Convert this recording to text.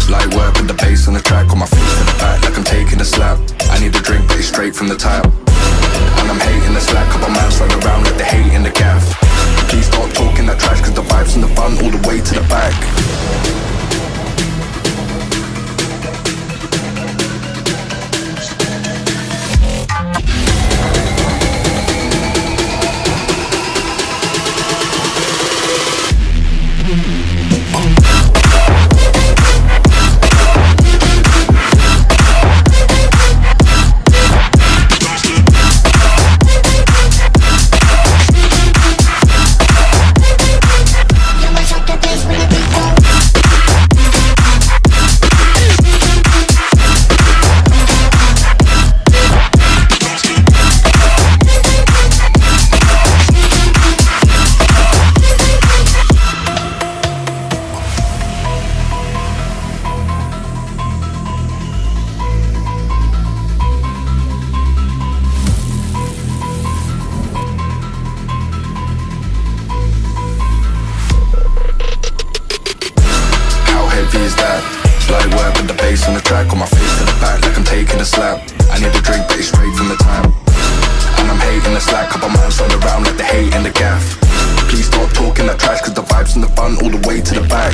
Light work with the bass on the track, on my feet to the back like I'm taking a slap. I need a drink, but it's straight from the tap. And I'm hating the slack, couple man slide around like they hate in the gaff. Please stop talking that trash, cause the vibes in the fun all the way to the back. Light work with the bass on the track, on my face to the back like I'm taking a slap. I need a drink, but it's straight from the tap. And I'm hating the slack, couple man slide around like they hate in the gaff. Please stop talking that trash, cause the vibes in the fun all the way to the back.